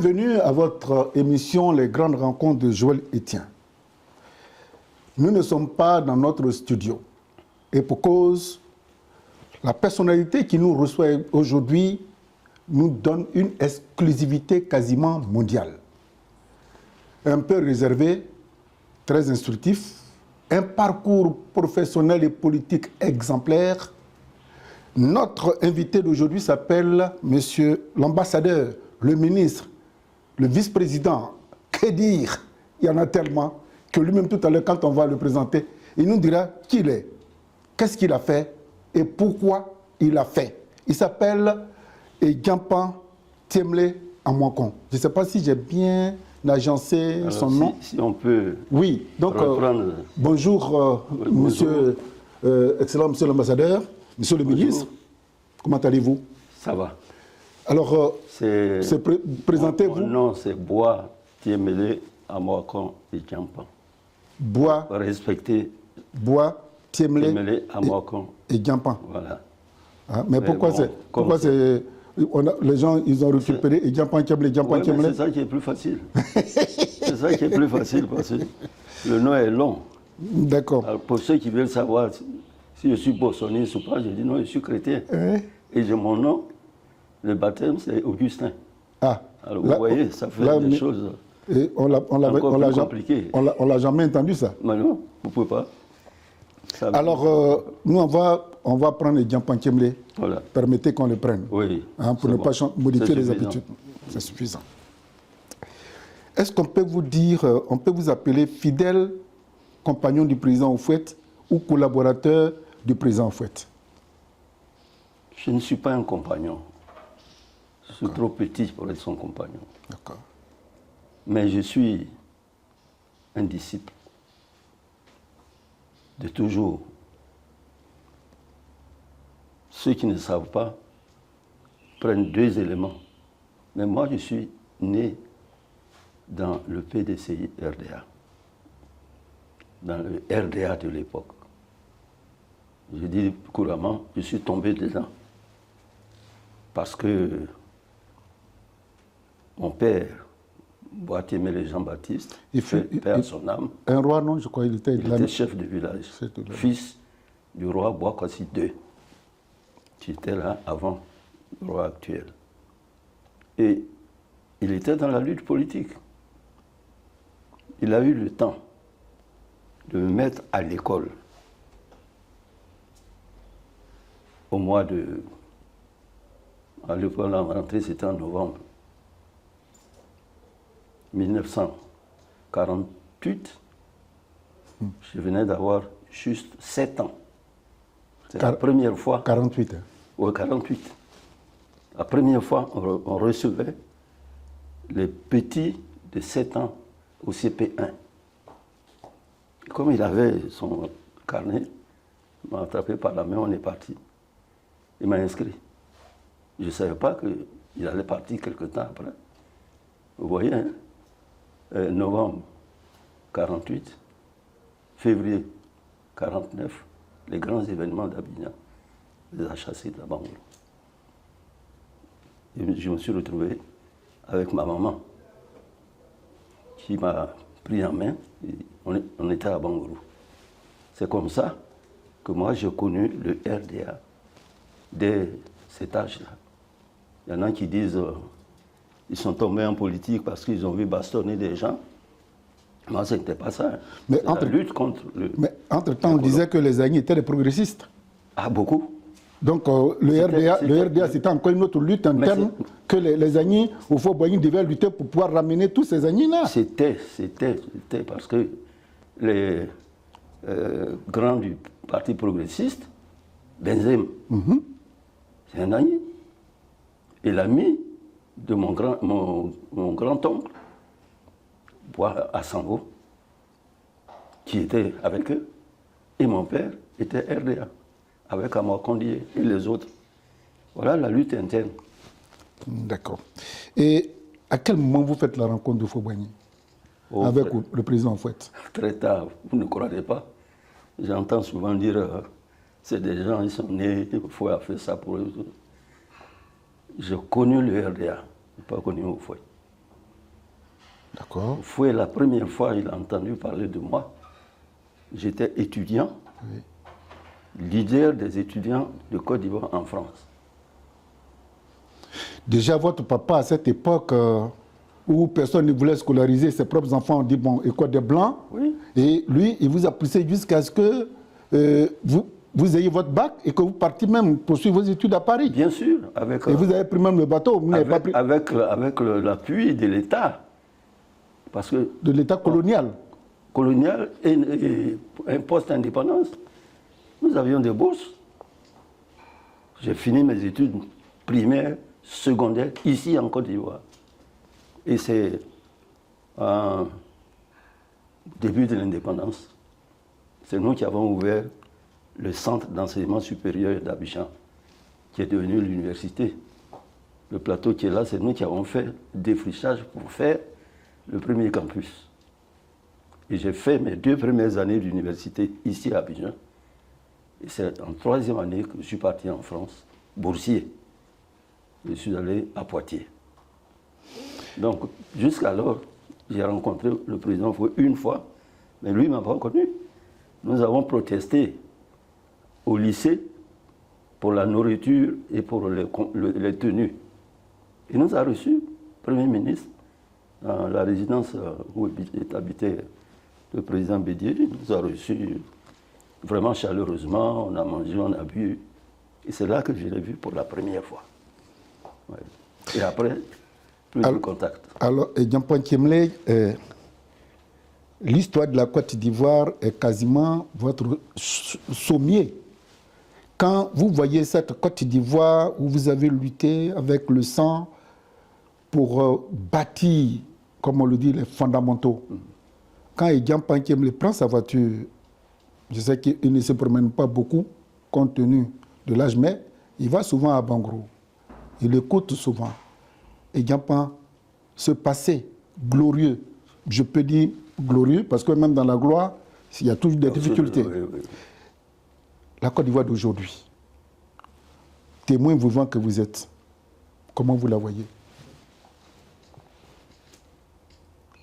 Bienvenue à votre émission Les Grandes Rencontres de Joël Etienne. Nous ne sommes pas dans notre studio. Et pour cause, la personnalité qui nous reçoit aujourd'hui nous donne une exclusivité quasiment mondiale. Un peu réservé, très instructif, un parcours professionnel et politique exemplaire. Notre invité d'aujourd'hui s'appelle Monsieur l'ambassadeur, le ministre, le vice-président. Que dire? Il y en a tellement que lui-même tout à l'heure, quand on va le présenter, il nous dira qui il est, qu'est-ce qu'il a fait et pourquoi il a fait. Il s'appelle Edjampan Tiemle Amoakon. Je ne sais pas si j'ai bien agencé alors, son nom. Si on peut. Oui, donc bonjour, monsieur, excellent monsieur l'ambassadeur, monsieur le ministre. Comment allez-vous? Ça va. Alors, présentez-vous. Mon nom, c'est Bois Tiemle Amoakon Edjampan. Bois. Respecter. Bois Tiemle Amoakon Edjampan. Voilà. Ah, mais pourquoi bon, c'est. Les gens, ils ont récupéré Edjampan Tiemle, Edjampan Tiemle. C'est ça qui est plus facile. C'est ça qui est plus facile parce que le nom est long. D'accord. Pour ceux qui veulent savoir si je suis bossoniste ou pas, je dis non, je suis chrétien. Et j'ai mon nom, le baptême, c'est Augustin. Ah. Alors vous voyez, ça fait des choses encore compliquées. On l'a jamais entendu ça. Mais non, vous ne pouvez pas. Alors, nous, on va prendre Edjampan Tiemle. Voilà. Permettez qu'on le prenne. Oui. Hein, pour ne pas modifier les habitudes. C'est suffisant. Est-ce qu'on peut vous dire, on peut vous appeler fidèle compagnon du président Houphouët ou collaborateur du président Houphouët? Je ne suis pas un compagnon. Je suis trop petit pour être son compagnon. D'accord. Mais je suis un disciple de toujours. Ceux qui ne savent pas prennent deux éléments. Mais moi, je suis né dans le PDCI RDA, dans le RDA de l'époque. Je dis couramment, je suis tombé dedans. Parce que mon père, Bois Tiemle Jean-Baptiste, père son âme, un roi, non, je crois, il était chef de village, fils du roi Boakassi II, qui était là avant le roi actuel. Et il était dans la lutte politique. Il a eu le temps de me mettre à l'école au mois de... À l'école, la rentrée, c'était en novembre 1948. Je venais d'avoir juste 7 ans. C'est la première fois... 48. Oui, 48. La première fois, on recevait les petits de 7 ans au CP1. Et comme il avait son carnet, il m'a attrapé par la main, on est parti. Il m'a inscrit. Je ne savais pas qu'il allait partir quelque temps après. Vous voyez, hein? Novembre 48, février 49, les grands événements d'Abidjan les a chassés de la Bangoulou. Et je me suis retrouvé avec ma maman qui m'a pris en main et on était à Bangoulou. C'est comme ça que moi j'ai connu le RDA dès cet âge-là. Il y en a qui disent ils sont tombés en politique parce qu'ils ont vu bastonner des gens. Moi, ce n'était pas ça. Mais la lutte contre le... Mais entre-temps, on disait que les Agnis étaient des progressistes. Ah, beaucoup. Donc le RDA, c'était encore une autre lutte interne que les Agnis, au Fort-Boigny, devaient lutter pour pouvoir ramener tous ces Agnis-là. C'était parce que les grands du Parti progressiste, Benzem, c'est un Agni. Et l'ami de mon grand-oncle, Bois Assango, qui était avec eux, et mon père était RDA, avec Amoakon Dié et les autres. Voilà la lutte interne. D'accord. Et à quel moment vous faites la rencontre de Fort-Boigny avec le président Houphouët? Très tard, vous ne croirez pas. J'entends souvent dire, c'est des gens, ils sont nés, il faut faire ça pour eux. J'ai connu le RDA, je n'ai pas connu Houphouët. D'accord. Fouet, la première fois il a entendu parler de moi, j'étais étudiant, Oui. leader des étudiants de Côte d'Ivoire en France. Déjà, votre papa, à cette époque où personne ne voulait scolariser ses propres enfants, on dit, bon, école des Blancs. Oui. Et lui, il vous a poussé jusqu'à ce que vous ayez votre bac et que vous partiez même poursuivre vos études à Paris. Bien sûr, avec, Et vous avez pris même le bateau, vous n'avez pas pris avec l'appui de l'État. Parce que de l'État colonial. colonial et un post-indépendance, nous avions des bourses. J'ai fini mes études primaires, secondaires, ici en Côte d'Ivoire. Et c'est au début de l'indépendance, c'est nous qui avons ouvert le centre d'enseignement supérieur d'Abidjan, qui est devenu l'université. Le plateau qui est là, c'est nous qui avons fait le défrichage pour faire le premier campus. Et j'ai fait mes 2 premières années d'université ici à Abidjan. Et c'est en 3e année que je suis parti en France, boursier. Je suis allé à Poitiers. Donc, jusqu'alors, j'ai rencontré le président Fouet une fois, mais lui ne m'a pas connu. Nous avons protesté au lycée pour la nourriture et pour les tenues. Il nous a reçus, Premier ministre, dans la résidence où est habité le président Bédier. Il nous a reçus vraiment chaleureusement, on a mangé, on a bu. Et c'est là que je l'ai vu pour la première fois. Ouais. Et après, plus de contact. Alors, Diampan Thiemlé, l'histoire de la Côte d'Ivoire est quasiment votre sommier. Quand vous voyez cette Côte d'Ivoire où vous avez lutté avec le sang pour bâtir, comme on le dit, les fondamentaux, quand Diampan Thiemlé prend sa voiture, je sais qu'il ne se promène pas beaucoup, compte tenu de l'âge, mais il va souvent à Bangro. Il écoute souvent. Et Diampan, ce passé glorieux, je peux dire glorieux, parce que même dans la gloire, il y a toujours des difficultés. Oui, oui. La Côte d'Ivoire d'aujourd'hui, témoin vivant que vous êtes, comment vous la voyez?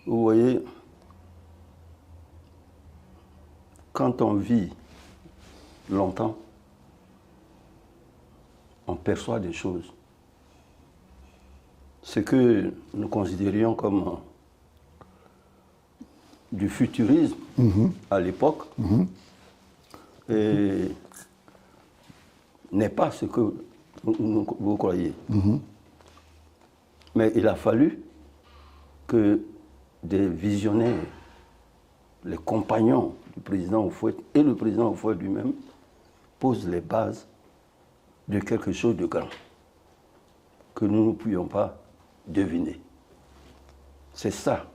Vous voyez, quand on vit longtemps, on perçoit des choses. Ce que nous considérions comme du futurisme à l'époque n'est pas ce que vous croyez. Mais il a fallu que des visionnaires, les compagnons du président Houphouët et le président Houphouët lui-même posent les bases de quelque chose de grand que nous ne pouvions pas deviner. C'est ça.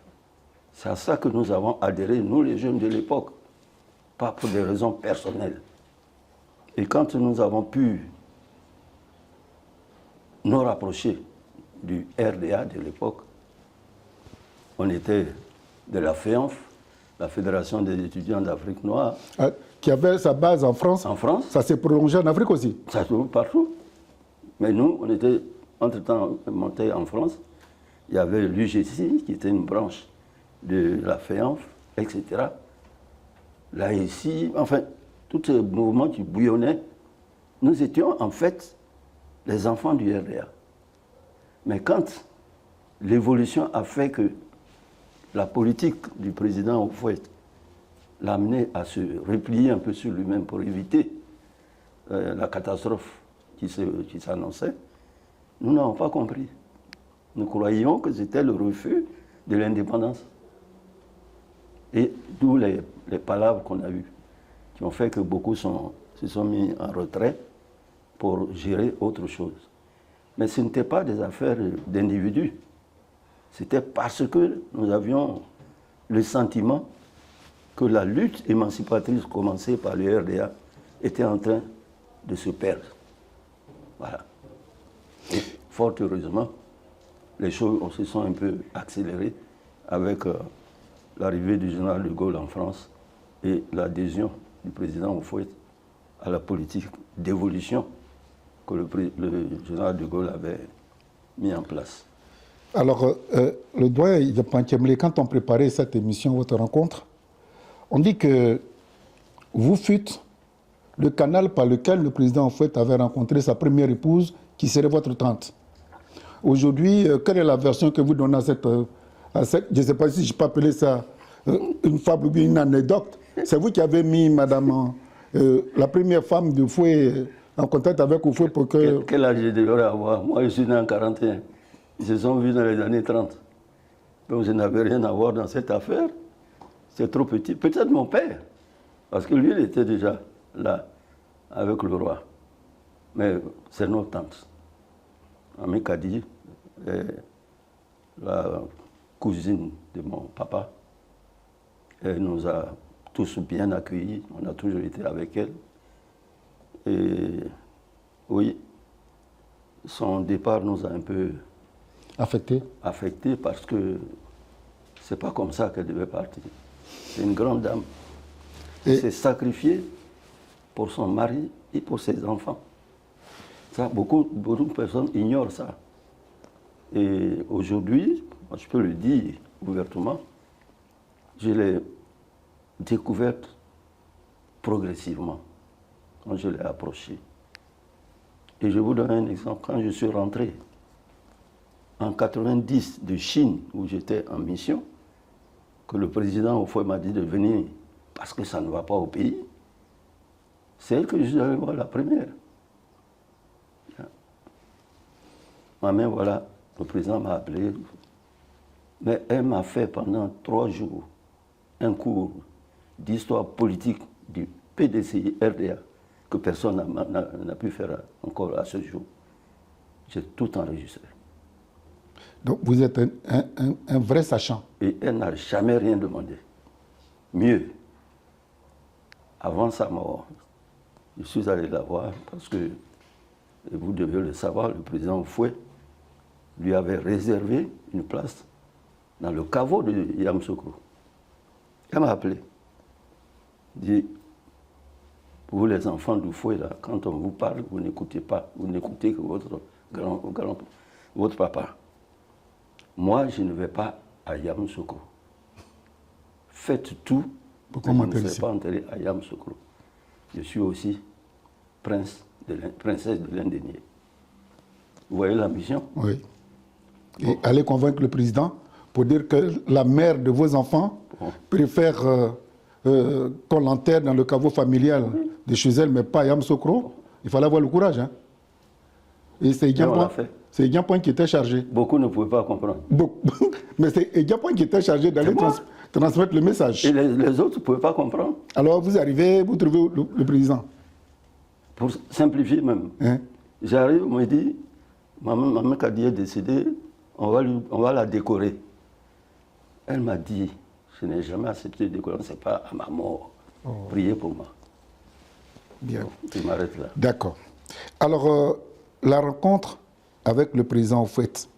C'est à ça que nous avons adhéré, nous les jeunes de l'époque, pas pour des raisons personnelles. Et quand nous avons pu nous rapprocher du RDA de l'époque, on était de la FEANF, la Fédération des étudiants d'Afrique noire. Qui avait sa base en France. En France. Ça s'est prolongé en Afrique aussi. Ça se trouve partout. Mais nous, on était entre-temps montés en France. Il y avait l'UGC, qui était une branche de la FEANF, etc. Là, ici, enfin, tous ces mouvements qui bouillonnaient, nous étions en fait les enfants du RDA. Mais quand l'évolution a fait que la politique du président Houphouët l'a amené à se replier un peu sur lui-même pour éviter la catastrophe qui s'annonçait, nous n'avons pas compris. Nous croyions que c'était le refus de l'indépendance. Et d'où les palabres qu'on a eues, qui ont fait que beaucoup se sont mis en retrait pour gérer autre chose. Mais ce n'était pas des affaires d'individus. C'était parce que nous avions le sentiment que la lutte émancipatrice commencée par le RDA était en train de se perdre. Voilà. Et fort heureusement, les choses se sont un peu accélérées avec l'arrivée du général de Gaulle en France et l'adhésion du président Houphouët à la politique d'évolution que le général de Gaulle avait mis en place. Alors, le doyen Yapantiemle, quand on préparait cette émission, votre rencontre, on dit que vous fûtes le canal par lequel le président Houphouët avait rencontré sa première épouse, qui serait votre tante. Aujourd'hui, quelle est la version que vous donnez à cette je ne sais pas si je peux appeler ça une fable ou bien une anecdote. C'est vous qui avez mis madame, la première femme de Fouet en contact avec Houphouët pour que... Quel âge je devrais avoir? Moi, je suis né en 41. Ils se sont vus dans les années 30. Donc, je n'avais rien à voir dans cette affaire. C'est trop petit. Peut-être mon père, parce que lui, il était déjà là, avec le roi. Mais c'est notre tante. Ami Kadi, la cousine de mon papa. Elle nous a tous bien accueillis. On a toujours été avec elle. Et oui, son départ nous a un peu affectés parce que c'est pas comme ça qu'elle devait partir. C'est une grande dame. Elle s'est sacrifiée pour son mari et pour ses enfants. Ça, beaucoup de personnes ignorent ça. Et aujourd'hui, je peux le dire ouvertement, je l'ai découverte progressivement quand je l'ai approchée. Et je vous donne un exemple. Quand je suis rentré en 90 de Chine, où j'étais en mission, que le président Houphouët m'a dit de venir parce que ça ne va pas au pays, c'est elle que je suis allé voir la première. Ma mère, voilà, le président m'a appelé, mais elle m'a fait pendant 3 jours un cours d'histoire politique du PDCI RDA que personne n'a pu faire encore à ce jour. J'ai tout enregistré. Donc vous êtes un vrai sachant. Et elle n'a jamais rien demandé. Mieux, avant sa mort, je suis allé la voir parce que, et vous devez le savoir, le président Houphouët lui avait réservé une place dans le caveau de Yamoussoukro. Elle m'a appelé. Dit, vous les enfants d'Houphouët, là, quand on vous parle, vous n'écoutez pas, vous n'écoutez que votre papa. Moi, je ne vais pas à Yamoussoukro. Faites tout pour que je ne sois pas enterré à Yamoussoukro. Je suis aussi princesse de l'Indénié. Vous voyez l'ambition? Oui. Et allez convaincre le président pour dire que la mère de vos enfants préfère qu'on l'enterre dans le caveau familial de chez elle, mais pas à Yamoussoukro. Il fallait avoir le courage. Hein. Et c'est Diampoin qui était chargé. Beaucoup ne pouvaient pas comprendre. Mais c'est Diampoin qui était chargé d'aller transmettre le message. Et les autres ne pouvaient pas comprendre. Alors vous arrivez, vous trouvez le président. Pour simplifier même. Hein? J'arrive, on me dit, maman Kadi est décédée, on va la décorer. Elle m'a dit, je n'ai jamais accepté de décorer, c'est pas à ma mort. Priez pour moi. Bien. Je m'arrête là. D'accord. Alors, la rencontre avec le président Houphouët,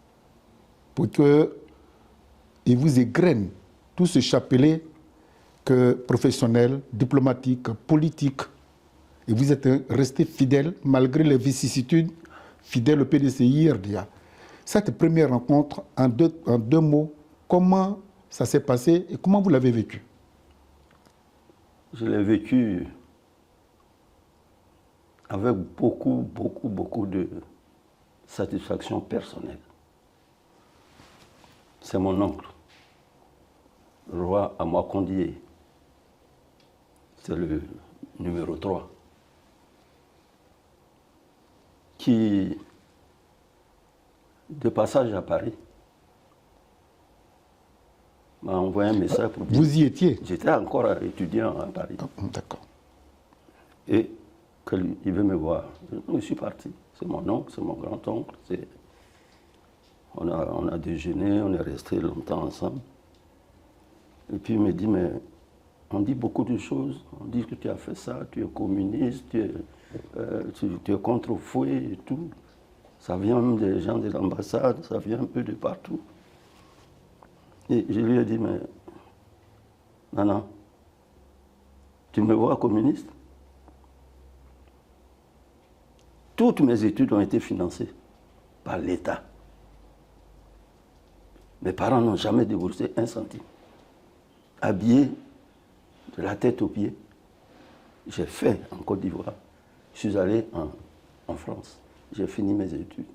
pour qu'il vous égrène tout ce chapelet professionnel, diplomatique, politique, et vous êtes resté fidèle, malgré les vicissitudes, fidèle au PDCI RDA. Cette première rencontre, en deux mots, comment ça s'est passé et comment vous l'avez vécu? Je l'ai vécu avec beaucoup de satisfaction personnelle. C'est mon oncle, le roi Amakondié. C'est le numéro 3. Qui, de passage à Paris, m'a envoyé un message pour dire... Vous y étiez? J'étais encore étudiant à Paris. D'accord. Et qu'il veut me voir. Je suis parti. C'est mon oncle, c'est mon grand-oncle. On a déjeuné, on est resté longtemps ensemble. Et puis il me dit, mais on dit beaucoup de choses. On dit que tu as fait ça, tu es communiste, tu es contre Fouet et tout. Ça vient même des gens de l'ambassade, ça vient un peu de partout. Et je lui ai dit, mais non, tu me vois communiste? Toutes mes études ont été financées par l'État. Mes parents n'ont jamais déboursé un centime. Habillé de la tête aux pieds, j'ai fait en Côte d'Ivoire. Je suis allé en France. J'ai fini mes études.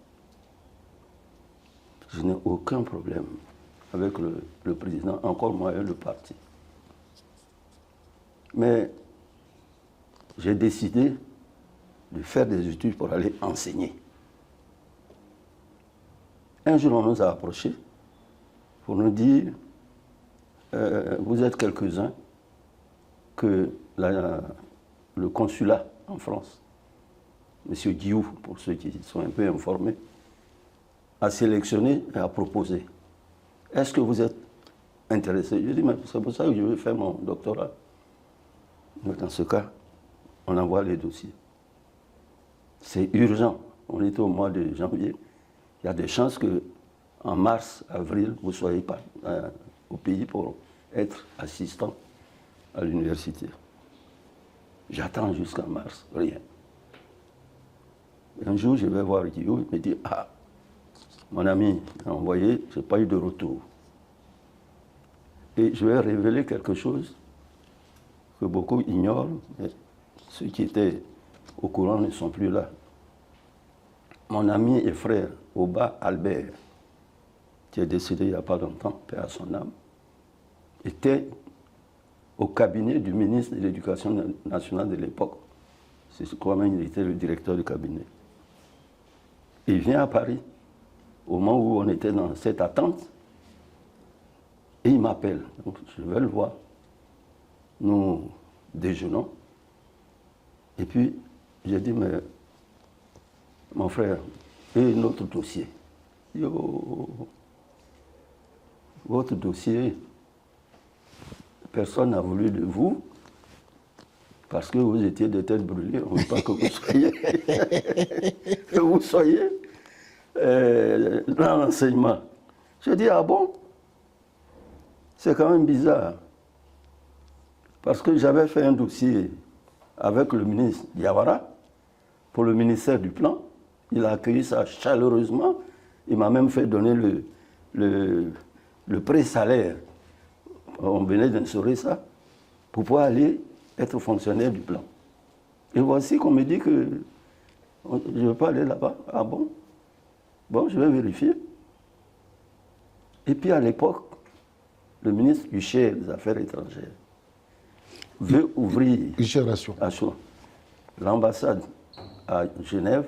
Je n'ai aucun problème avec le président, encore moins le parti. Mais j'ai décidé de faire des études pour aller enseigner. Un jour, on nous a approchés pour nous dire vous êtes quelques-uns que le consulat en France, M. Diouf, pour ceux qui sont un peu informés, a sélectionné et a proposé. Est-ce que vous êtes intéressé? Je dis, mais c'est pour ça que je veux faire mon doctorat. Mais dans ce cas, on envoie les dossiers. C'est urgent. On était au mois de janvier. Il y a des chances qu'en mars, avril, vous soyez pas au pays pour être assistant à l'université. J'attends jusqu'en mars, rien. Un jour, je vais voir Guillaume, il me dit, ah, mon ami m'a envoyé, je n'ai pas eu de retour. Et je vais révéler quelque chose que beaucoup ignorent, mais ceux qui étaient au courant ne sont plus là. Mon ami et frère, Oba Albert, qui est décédé il n'y a pas longtemps, paix à son âme, était au cabinet du ministre de l'Éducation nationale de l'époque. C'est quoi même, il était le directeur du cabinet. Il vient à Paris, au moment où on était dans cette attente, et il m'appelle. Donc je vais le voir. Nous déjeunons. Et puis, j'ai dit, mais mon frère, et notre dossier. Yo, votre dossier, personne n'a voulu de vous, parce que vous étiez des têtes brûlées. On ne veut pas que vous soyez, dans l'enseignement. J'ai dit, ah bon? C'est quand même bizarre. Parce que j'avais fait un dossier avec le ministre Diawara pour le ministère du Plan. Il a accueilli ça chaleureusement. Il m'a même fait donner le pré-salaire. On venait d'instaurer ça pour pouvoir aller être fonctionnaire du Plan. Et voici qu'on me dit que je ne veux pas aller là-bas. Ah bon? Bon, je vais vérifier. Et puis à l'époque, le ministre Huchet des Affaires étrangères veut ouvrir l'ambassade à Genève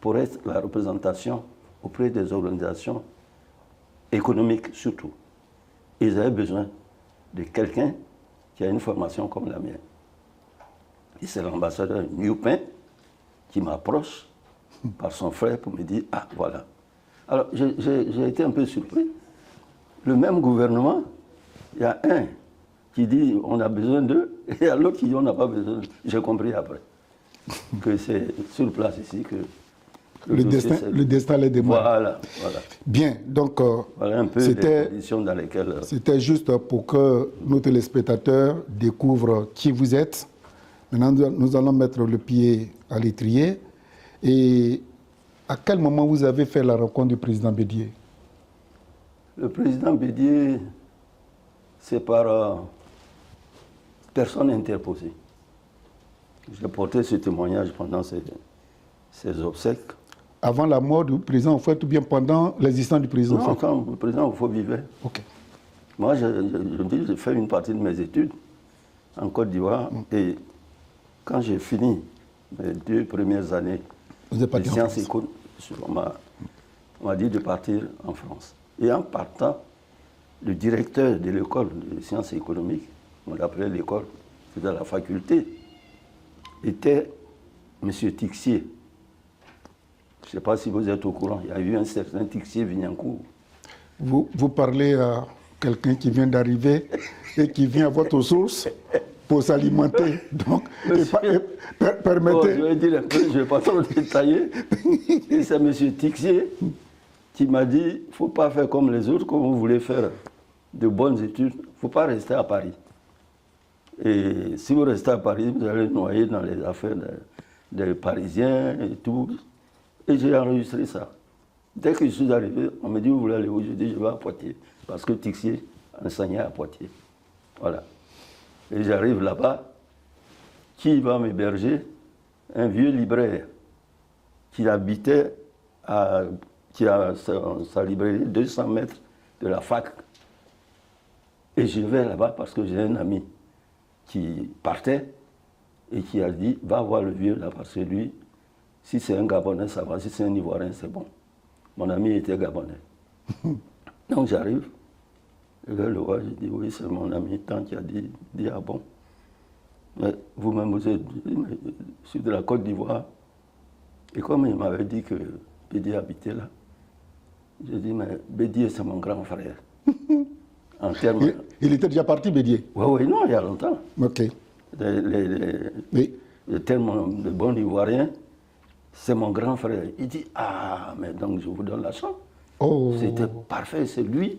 pour être la représentation auprès des organisations économiques surtout. Ils avaient besoin de quelqu'un qui a une formation comme la mienne. Et c'est l'ambassadeur Newpin qui m'approche par son frère pour me dire « Ah, voilà ». Alors, j'ai été un peu surpris. Le même gouvernement, il y a un qui dit on a besoin d'eux, et il y a l'autre qui dit on n'a pas besoin d'eux. J'ai compris après que c'est sur place ici que le destin les démarre. Voilà. Bien, donc voilà un peu les conditions dans lesquelles... C'était juste pour que nos téléspectateurs découvrent qui vous êtes. Maintenant, nous allons mettre le pied à l'étrier. Et à quel moment vous avez fait la rencontre du président Bédié? Le président Bédié, c'est par personne interposée. J'ai porté ce témoignage pendant ces obsèques. Avant la mort du président Houphouët ou bien pendant l'existence du président Houphouët? Non, quand le président Houphouët vivait. Ok. Moi, j'ai fait une partie de mes études en Côte d'Ivoire et quand j'ai fini mes 2 premières années de sciences économiques, on m'a dit de partir en France. Et en partant, le directeur de l'école de sciences économiques, on l'appelait l'école, c'était la faculté, était M. Tixier. Je ne sais pas si vous êtes au courant, il y a eu un certain Tixier Vignancourt. Vous parlez à quelqu'un qui vient d'arriver et qui vient à votre source pour s'alimenter. Donc, permettez... je vais dire un peu, je ne vais pas trop détailler. Et c'est M. Tixier qui m'a dit, il ne faut pas faire comme les autres, comme vous voulez faire de bonnes études, il ne faut pas rester à Paris. Et si vous restez à Paris, vous allez noyer dans les affaires des Parisiens et tout. Et j'ai enregistré ça. Dès que je suis arrivé, on me dit où vous voulez aller où? Je dis je vais à Poitiers. Parce que Tixier enseignait à Poitiers. Voilà. Et j'arrive là-bas. Qui va m'héberger? Un vieux libraire qui habitait qui a sa librairie 200 mètres de la fac. Et je vais là-bas parce que j'ai un ami qui partait et qui a dit va voir le vieux là parce que lui, si c'est un Gabonais, ça va, si c'est un Ivoirien, c'est bon. Mon ami était Gabonais. Donc j'arrive, je vais le voir, je dis oui, c'est mon ami tant qui a dit ah bon. Mais vous-même, vous êtes, je suis de la Côte d'Ivoire. Et comme il m'avait dit que Bédier habitait là, j'ai dit, mais Bédier, c'est mon grand frère. En termes... Il était déjà parti, Bédier? Oui, non, il y a longtemps. Ok. Les termes de bon Ivoirien, c'est mon grand frère. Il dit, ah, mais donc je vous donne la chance. Oh. C'était parfait, c'est lui.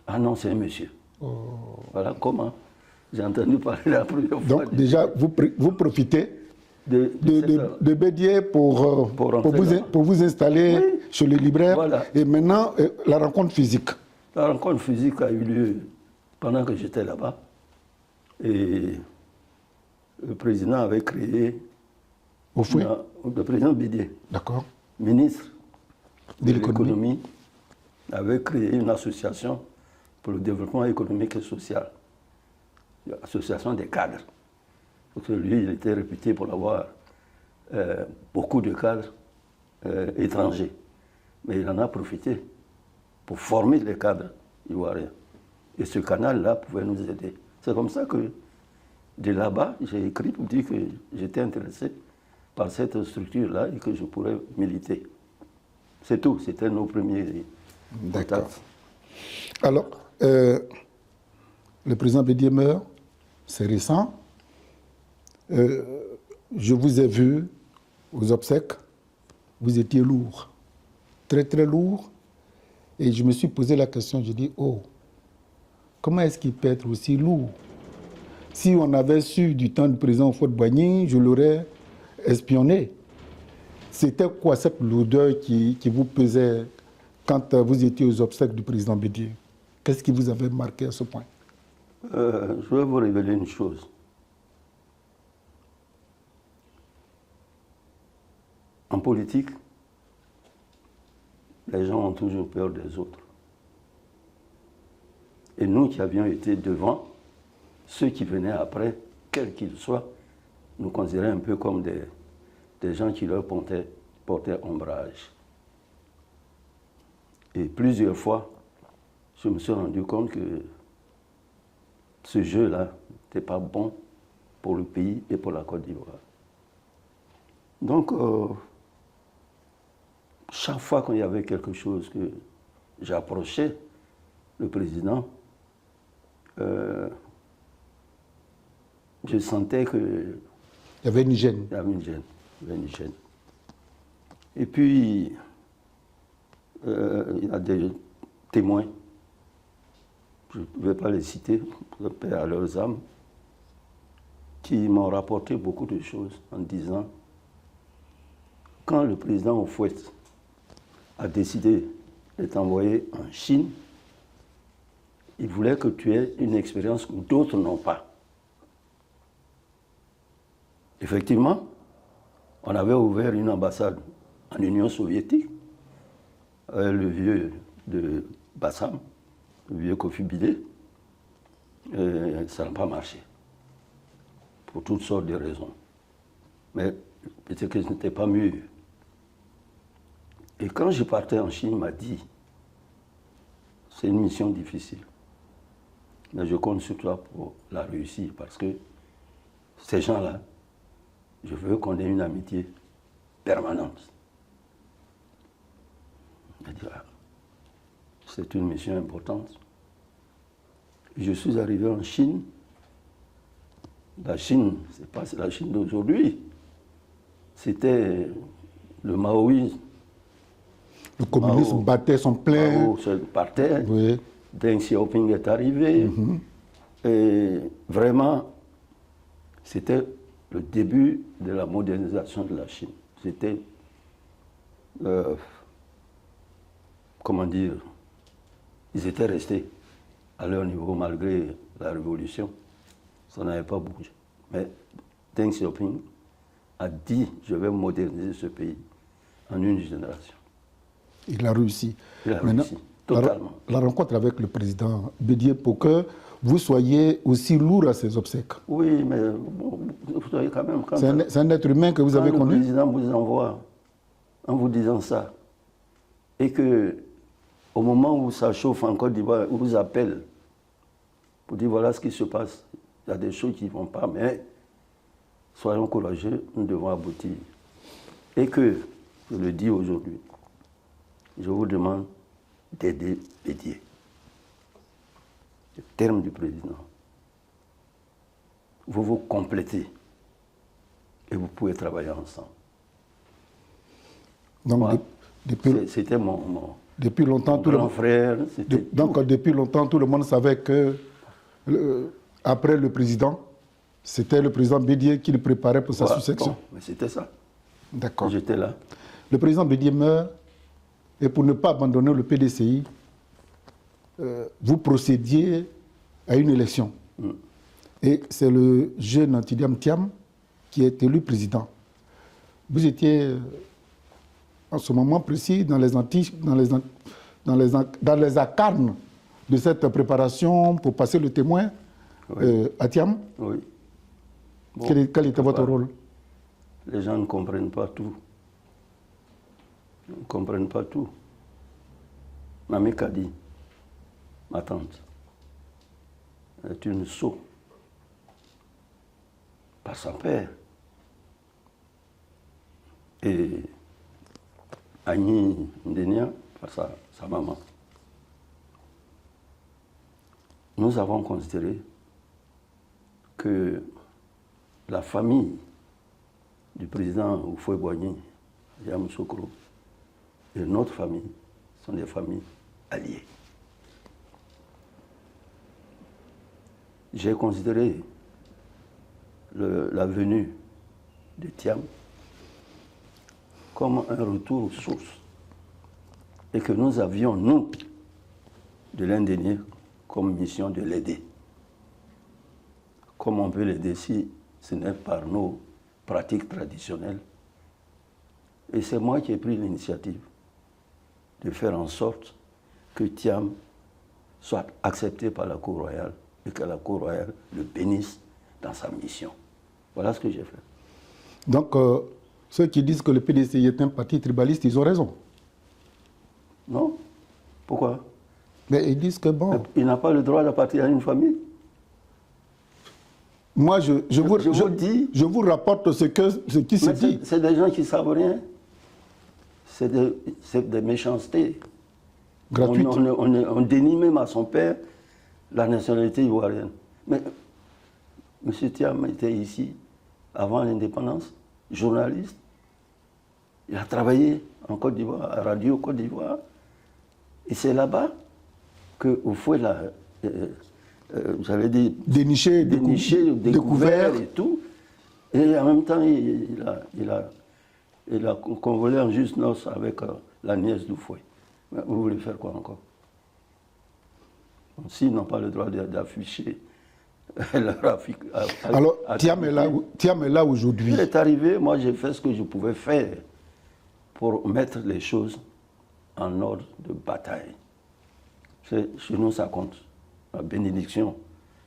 Ah non, c'est un monsieur. Oh. Voilà comment j'ai entendu parler la première fois. Donc déjà, vous profitez de Bédier pour vous installer chez le libraire. Voilà. Et maintenant, la rencontre physique. La rencontre physique a eu lieu pendant que j'étais là-bas. Et le président avait créé... Au fouet? Le président Bédier, ministre de l'économie, avait créé une association pour le développement économique et social. L'association des cadres. Parce que lui, il était réputé pour avoir beaucoup de cadres étrangers. Mais il en a profité pour former les cadres ivoiriens. Et ce canal-là pouvait nous aider. C'est comme ça que, de là-bas, j'ai écrit pour dire que j'étais intéressé par cette structure-là et que je pourrais militer. C'est tout, c'était nos premiers contacts. Alors, le président Bédier meurt, c'est récent. Je vous ai vu aux obsèques, vous étiez lourd, très très lourd. Et je me suis posé la question, je dis, oh, comment est-ce qu'il peut être aussi lourd? Si on avait su du temps du président Houphouët-Boigny, je l'aurais espionné. C'était quoi cette lourdeur qui vous pesait quand vous étiez aux obsèques du président Bédier? Qu'est-ce qui vous avait marqué à ce point? Je vais vous révéler une chose. En politique, les gens ont toujours peur des autres. Et nous qui avions été devant, ceux qui venaient après, quels qu'ils soient, nous considéraient un peu comme des gens qui leur portaient ombrage. Et plusieurs fois, je me suis rendu compte que ce jeu-là n'était pas bon pour le pays et pour la Côte d'Ivoire. Donc, chaque fois qu'il y avait quelque chose que j'approchais le président, je sentais que... Il y avait une gêne. Il y avait une gêne. Il y avait une gêne. Et puis, il y a des témoins, je ne vais pas les citer, pour paix à leurs âmes, qui m'ont rapporté beaucoup de choses en disant, quand le président Houphouët a décidé de t'envoyer en Chine, il voulait que tu aies une expérience que d'autres n'ont pas. Effectivement, on avait ouvert une ambassade en Union soviétique, le vieux de Bassam, le vieux Kofi Bidé, et ça n'a pas marché, pour toutes sortes de raisons. Mais peut-être que ce n'était pas mieux. Et quand je partais en Chine, il m'a dit, c'est une mission difficile, mais je compte sur toi pour la réussir, parce que ces gens-là, je veux qu'on ait une amitié permanente. Il m'a dit, ah, c'est une mission importante. Et je suis arrivé en Chine. La Chine, c'est pas la Chine d'aujourd'hui. C'était le maoïsme. Le communisme battait son plein. Mao se partait. Oui. Deng Xiaoping est arrivé. Et vraiment, c'était le début de la modernisation de la Chine. C'était comment dire, ils étaient restés à leur niveau malgré la révolution. Ça n'avait pas bougé. Mais Deng Xiaoping a dit, je vais moderniser ce pays en une génération. Il a réussi. Il a réussi, totalement. La rencontre avec le président Bédié pour que vous soyez aussi lourd à ses obsèques. Oui, mais bon, vous savez quand même... C'est un être humain que vous avez connu. Le président vous envoie en vous disant ça, et que au moment où ça chauffe en Côte d'Ivoire, il vous appelle pour dire voilà ce qui se passe. Il y a des choses qui ne vont pas, mais soyons courageux, nous devons aboutir. Et que, je le dis aujourd'hui, je vous demande d'aider Bédié. Le terme du président. Vous vous complétez et vous pouvez travailler ensemble. Donc, c'était depuis longtemps, mon grand frère. Donc, depuis longtemps, tout le monde savait que, après le président, c'était le président Bédié qui le préparait pour sa succession. Bon, mais c'était ça. D'accord. J'étais là. Le président Bédié meurt, et pour ne pas abandonner le PDCI, vous procédiez à une élection. Et c'est le jeune Antidiam Thiam qui est élu président. Vous étiez, en ce moment précis, dans les acarnes de cette préparation pour passer le témoin à Thiam. Oui. Bon, quel était votre rôle? Les gens ne comprennent pas tout. Ils ne comprennent pas tout. Mamie Kadi, ma tante, est une sot par son père. Et Agni Ndenia par sa maman. Nous avons considéré que la famille du président Houphouët-Boigny, Yamoussoukro, et notre famille sont des familles alliées. J'ai considéré la venue de Thiam comme un retour aux sources et que nous avions, nous, de l'indénier comme mission de l'aider. Comment on peut l'aider si ce n'est par nos pratiques traditionnelles? Et c'est moi qui ai pris l'initiative de faire en sorte que Thiam soit accepté par la Cour royale et que la Cour royale le bénisse dans sa mission. Voilà ce que j'ai fait. Donc, ceux qui disent que le PDCI est un parti tribaliste, ils ont raison. Non? Pourquoi? Mais ils disent que bon... Il n'a pas le droit d'appartenir à une famille. Moi, je vous rapporte ce qui se dit. C'est des gens qui ne savent rien. C'est des méchancetés. Gratuites. On dénie même à son père la nationalité ivoirienne. Mais M. Thiam était ici avant l'indépendance, journaliste. Il a travaillé en Côte d'Ivoire, à Radio Côte d'Ivoire. Et c'est là-bas que Houphouët j'allais dire, déniché, découvert et tout. Et en même temps, il a convolé en juste noces avec la nièce d'Houphouët. Vous voulez faire quoi encore? S'ils n'ont pas le droit d'afficher leur affiche. Alors, Thiam est là aujourd'hui. Il est arrivé, moi j'ai fait ce que je pouvais faire pour mettre les choses en ordre de bataille. Chez nous, ça compte. La bénédiction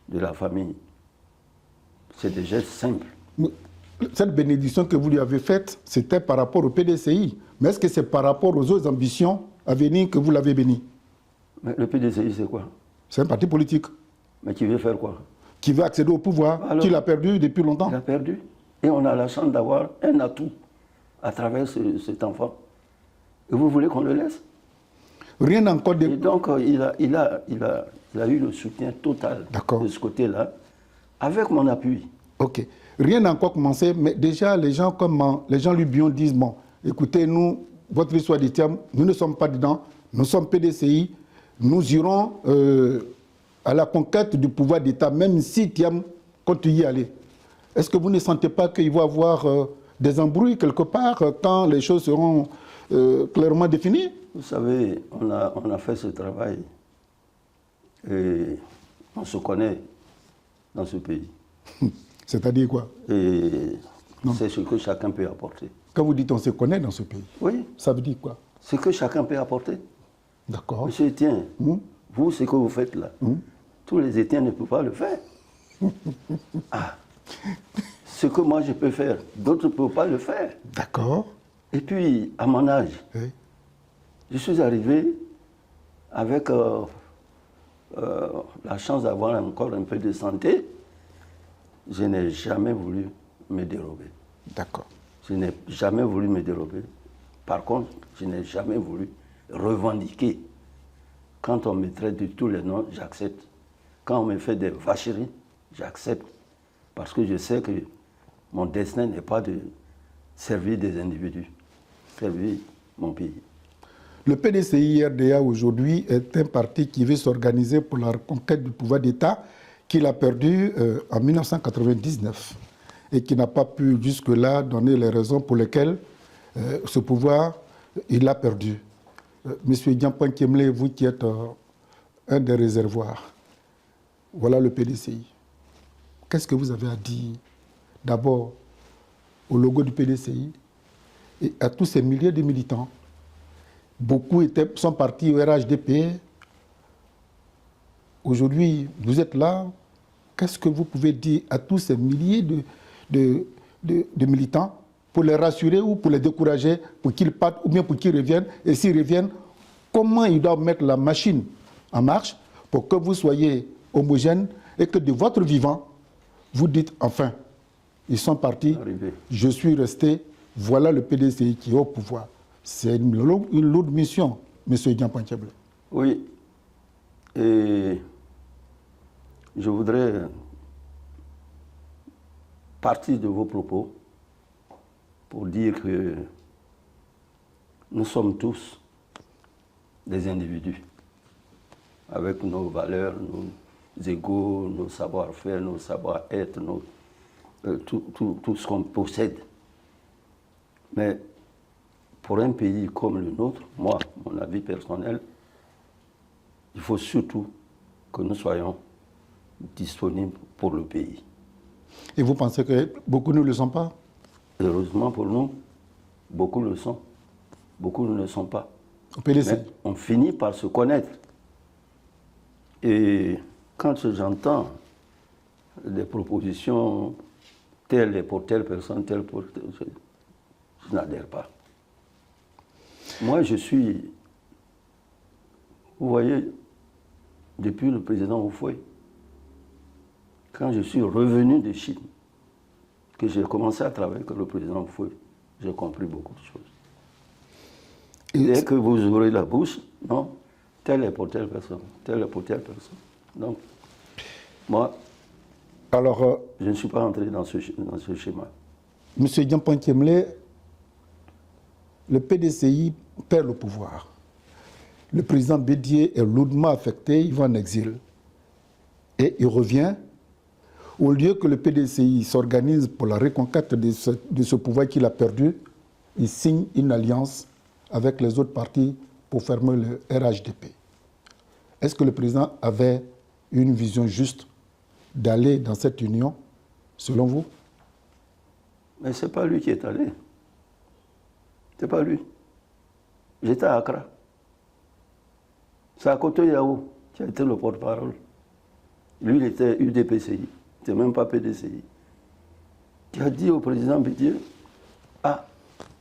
de la famille. C'est des gestes simples. Cette bénédiction que vous lui avez faite, c'était par rapport au PDCI. Mais est-ce que c'est par rapport aux autres ambitions à venir que vous l'avez béni? Mais le PDCI, c'est quoi? C'est un parti politique. Mais qui veut faire quoi? Qui veut accéder au pouvoir, qui l'a perdu depuis longtemps. Il a perdu. Et on a la chance d'avoir un atout à travers cet enfant. Et vous voulez qu'on le laisse? Rien encore de... Et donc, il a eu le soutien total de ce côté-là, avec mon appui. Ok. Rien n'a encore commencé, mais déjà, les gens lui Bion disent, bon, écoutez, nous, votre histoire de Thiam, nous ne sommes pas dedans, nous sommes PDCI, nous irons à la conquête du pouvoir d'État, même si Thiam compte y aller. Est-ce que vous ne sentez pas qu'il va y avoir des embrouilles quelque part quand les choses seront clairement définie. Vous savez, on a fait ce travail et on se connaît dans ce pays. C'est-à-dire quoi? Et c'est ce que chacun peut apporter. Quand vous dites on se connaît dans ce pays, oui. Ça veut dire quoi? Ce que chacun peut apporter. D'accord. Monsieur Etienne, vous, ce que vous faites là, tous les Etienne ne peuvent pas le faire. Ce que moi je peux faire, d'autres ne peuvent pas le faire. D'accord. Et puis, à mon âge, oui. Je suis arrivé avec la chance d'avoir encore un peu de santé. Je n'ai jamais voulu me dérober. D'accord. Je n'ai jamais voulu me dérober. Par contre, je n'ai jamais voulu revendiquer. Quand on me traite de tous les noms, j'accepte. Quand on me fait des vacheries, j'accepte. Parce que je sais que mon destin n'est pas de servir des individus, servir mon pays. Le PDCI-RDA aujourd'hui est un parti qui veut s'organiser pour la reconquête du pouvoir d'État qu'il a perdu en 1999 et qui n'a pas pu jusque-là donner les raisons pour lesquelles ce pouvoir, il l'a perdu. Monsieur Diampan Kemle, vous qui êtes un des réservoirs, voilà le PDCI. Qu'est-ce que vous avez à dire d'abord au logo du PDCI et à tous ces milliers de militants? Beaucoup sont partis au RHDP. Aujourd'hui, vous êtes là. Qu'est-ce que vous pouvez dire à tous ces milliers de militants pour les rassurer ou pour les décourager, pour qu'ils partent ou bien pour qu'ils reviennent? Et s'ils reviennent, comment ils doivent mettre la machine en marche pour que vous soyez homogène et que de votre vivant, vous dites enfin, ils sont partis, je suis resté, voilà le PDCI qui est au pouvoir. C'est une lourde mission, M. Diampan Kemle. Oui. Et je voudrais partir de vos propos pour dire que nous sommes tous des individus avec nos valeurs, nos égos, nos savoir-faire, nos savoir-être, tout ce qu'on possède. Mais pour un pays comme le nôtre, moi, mon avis personnel, il faut surtout que nous soyons disponibles pour le pays. Et vous pensez que beaucoup ne le sont pas? Heureusement pour nous, beaucoup le sont. Beaucoup ne le sont pas. Mais on finit par se connaître. Et quand j'entends des propositions telles pour telle personne, telle pour telle, je n'adhère pas. Moi, je suis, vous voyez, depuis le président Houphouët, quand je suis revenu de Chine, que j'ai commencé à travailler avec le président Houphouët, j'ai compris beaucoup de choses. Dès que vous ouvrez la bouche, non, telle est pour telle personne, telle est pour telle personne. Donc, moi, alors, je ne suis pas entré dans ce schéma. Monsieur Diampan Kemle, le PDCI perd le pouvoir. Le président Bédié est lourdement affecté, il va en exil. Et il revient. Au lieu que le PDCI s'organise pour la reconquête de ce pouvoir qu'il a perdu, il signe une alliance avec les autres partis pour fermer le RHDP. Est-ce que le président avait une vision juste d'aller dans cette union, selon vous? Mais ce n'est pas lui qui est allé. Ce n'est pas lui. J'étais à Accra. C'est à Koto Yao qui a été le porte-parole. Lui, il était UDPCI. Il n'était même pas PDCI. Qui a dit au président Bédié, ah,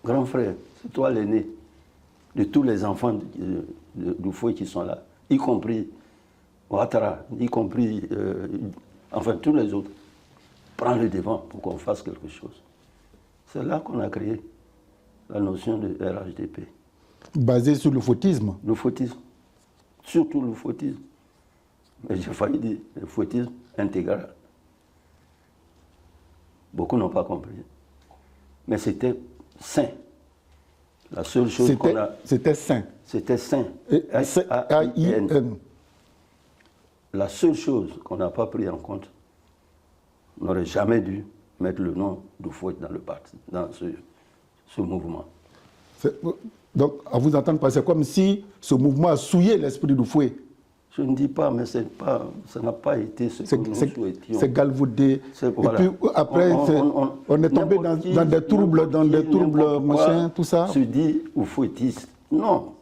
grand frère, c'est toi l'aîné de tous les enfants du fouet qui sont là, y compris Ouattara, y compris, enfin tous les autres. Prends le devant pour qu'on fasse quelque chose. C'est là qu'on a créé la notion de RHDP. Basé sur le fautisme? Le fautisme. Surtout le fautisme. Mais j'ai failli dire le fautisme intégral. Beaucoup n'ont pas compris. Mais c'était sain. La seule chose qu'on a... C'était sain. C'était sain. A-I-N. La seule chose qu'on n'a pas pris en compte, on n'aurait jamais dû mettre le nom du Fouet dans le parti, dans ce mouvement. Donc, à vous entendre, c'est comme si ce mouvement a souillé l'esprit du fouet. Je ne dis pas, mais ça n'a pas été ce que nous souhaitions. C'est galvaudé. Voilà. Et puis après, on est tombé dans des troubles, machin, tout ça. Se dit ou fouettiste. Non.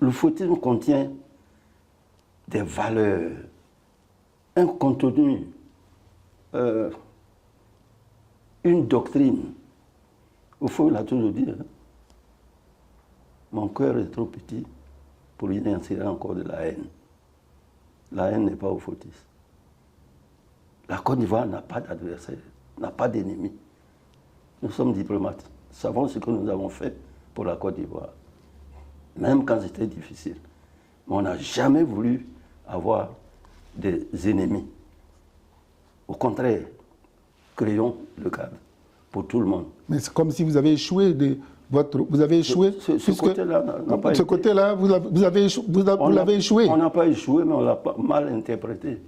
Le fouettisme contient des valeurs, un contenu, une doctrine. Au fond, il a toujours dit, hein, mon cœur est trop petit pour y insérer encore de la haine. La haine n'est pas au fautisme. La Côte d'Ivoire n'a pas d'adversaire, n'a pas d'ennemi. Nous sommes diplomates. Nous savons ce que nous avons fait pour la Côte d'Ivoire. Même quand c'était difficile. Mais on n'a jamais voulu avoir des ennemis. Au contraire, créons le cadre pour tout le monde. Mais c'est comme si vous avez échoué. Vous avez échoué. Ce côté-là n'a pas été. Ce côté-là, vous l'avez échoué. On n'a pas échoué, mais on l'a mal interprété.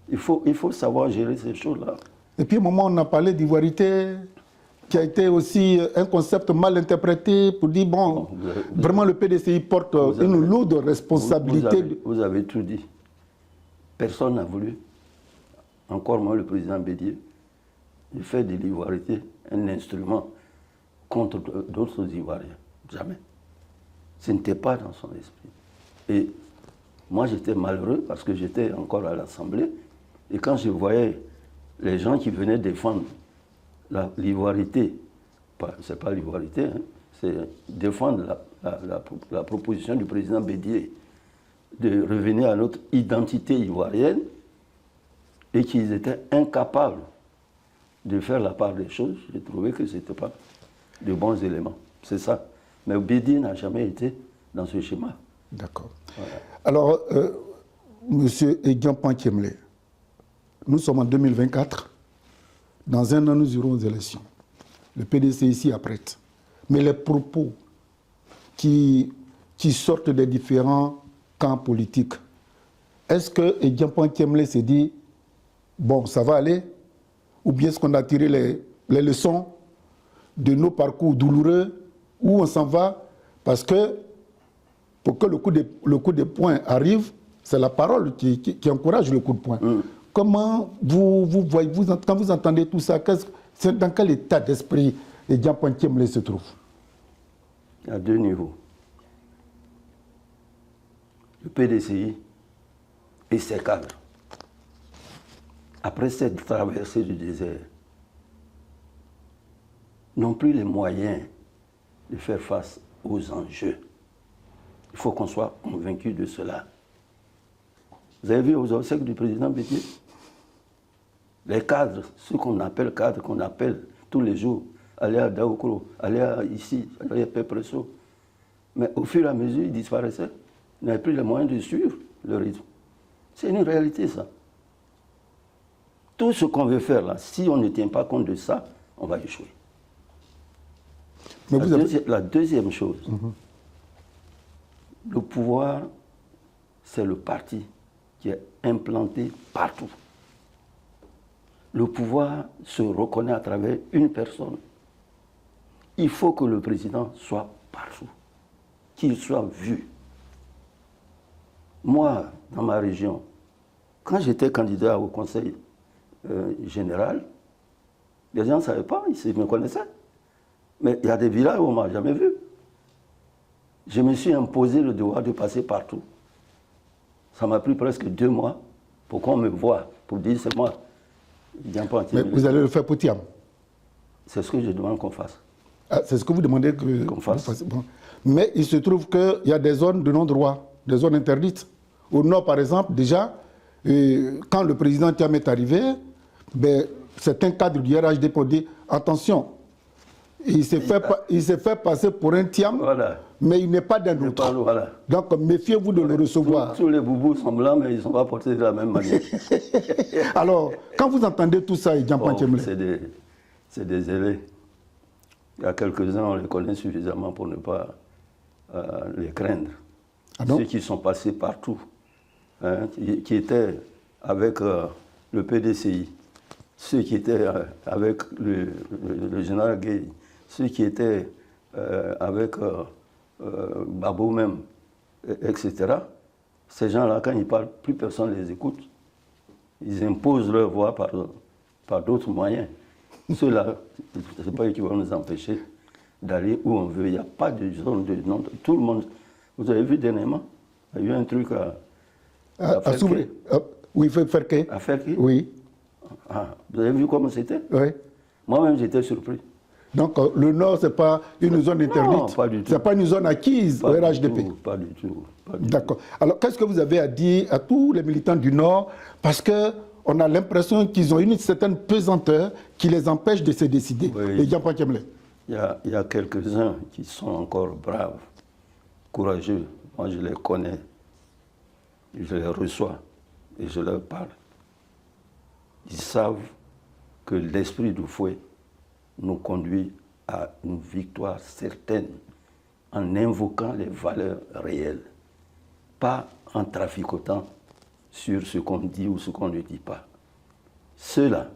Il faut savoir gérer ces choses-là. Et puis, à un moment, on a parlé d'ivoirité, qui a été aussi un concept mal interprété pour dire, bon, vraiment le PDCI porte une lourde responsabilité. Vous avez tout dit. Personne n'a voulu, encore moins le président Bédié, de faire de l'ivoirité un instrument contre d'autres Ivoiriens. Jamais. Ce n'était pas dans son esprit. Et moi, j'étais malheureux parce que j'étais encore à l'Assemblée. Et quand je voyais les gens qui venaient défendre l'ivoirité, ce n'est pas l'ivoirité, hein, c'est défendre la proposition du président Bédié de revenir à notre identité ivoirienne et qu'ils étaient incapables de faire la part des choses, j'ai trouvé que ce n'était pas de bons éléments. C'est ça. Mais Bédié n'a jamais été dans ce schéma. D'accord. Voilà. Alors, Monsieur Egyan Pantiemle, nous sommes en 2024. Dans un an, nous irons aux élections. Le PDC ici apprête. Mais les propos qui sortent des différents camps politiques, est-ce que Egyan Pantiemle s'est dit, bon, ça va aller? Ou bien est-ce qu'on a tiré les leçons de nos parcours douloureux, où on s'en va? Parce que pour que le coup de poing arrive, c'est la parole qui encourage le coup de poing. Comment vous voyez, quand vous entendez tout ça, dans quel état d'esprit Egyan Pantiemle se trouve? À deux niveaux. Le PDCI et ses cadres, après cette traversée du désert, n'ont plus les moyens de faire face aux enjeux. Il faut qu'on soit convaincu de cela. Vous avez vu aux obsèques du président Bédié? Les cadres, ceux qu'on appelle cadres, qu'on appelle tous les jours, aller à Daoukro, aller ici, aller à Pépresso. Mais au fur et à mesure, ils disparaissaient. Ils n'avaient plus les moyens de suivre le rythme. C'est une réalité, ça. Tout ce qu'on veut faire là, si on ne tient pas compte de ça, on va échouer. Mais la deuxième chose, le pouvoir, c'est le parti qui est implanté partout. Le pouvoir se reconnaît à travers une personne. Il faut que le président soit partout, qu'il soit vu. Moi, dans ma région, quand j'étais candidat au conseil général, les gens ne savaient pas, ils me connaissaient. Mais il y a des villages où on ne m'a jamais vu. Je me suis imposé le devoir de passer partout. Ça m'a pris presque 2 mois pour qu'on me voie, pour dire c'est moi. Mais vous allez le faire pour Thiam? C'est ce que je demande qu'on fasse. Ah, c'est ce que vous demandez qu'on fasse. Bon. Mais il se trouve qu'il y a des zones de non-droit, des zones interdites. Au nord, par exemple, déjà, quand le président Thiam est arrivé, certains cadres du RHD pour dire attention, il s'est fait passer pour un Thiam, voilà. Mais il n'est pas d'un autre. Voilà. Donc méfiez-vous de le recevoir. Tous les boubous sont blancs, mais ils ne sont pas portés de la même manière. Alors, quand vous entendez tout ça, Egyan Pantiemle, c'est des zélés. Il y a quelques-uns, on les connaît suffisamment pour ne pas les craindre. Ah ceux qui sont passés partout, hein, qui étaient avec le PDCI, ceux qui étaient avec le général Gueye, ceux qui étaient avec Babou même, etc. Ces gens-là, quand ils parlent, plus personne ne les écoute. Ils imposent leur voix par d'autres moyens. Ceux-là, ce n'est pas eux qui vont nous empêcher d'aller où on veut. Il n'y a pas de zone de non. Tout le monde. Vous avez vu dernièrement, il y a eu un truc à s'ouvrir. Oui, faire que. À faire qui? Oui. Ah, vous avez vu comment c'était? Oui. Moi-même, j'étais surpris. Donc, le Nord, ce n'est pas une zone interdite. Non, pas du tout. Ce n'est pas une zone acquise au RHDP. Pas du tout. D'accord. Alors, qu'est-ce que vous avez à dire à tous les militants du Nord? Parce qu'on a l'impression qu'ils ont une certaine pesanteur qui les empêche de se décider. Oui. Les Djampa Kemle. Il y a quelques-uns qui sont encore braves, courageux. Moi, je les connais. Je les reçois et je leur parle. Ils savent que l'esprit du fouet nous conduit à une victoire certaine en invoquant les valeurs réelles, pas en traficotant sur ce qu'on dit ou ce qu'on ne dit pas. Ceux-là,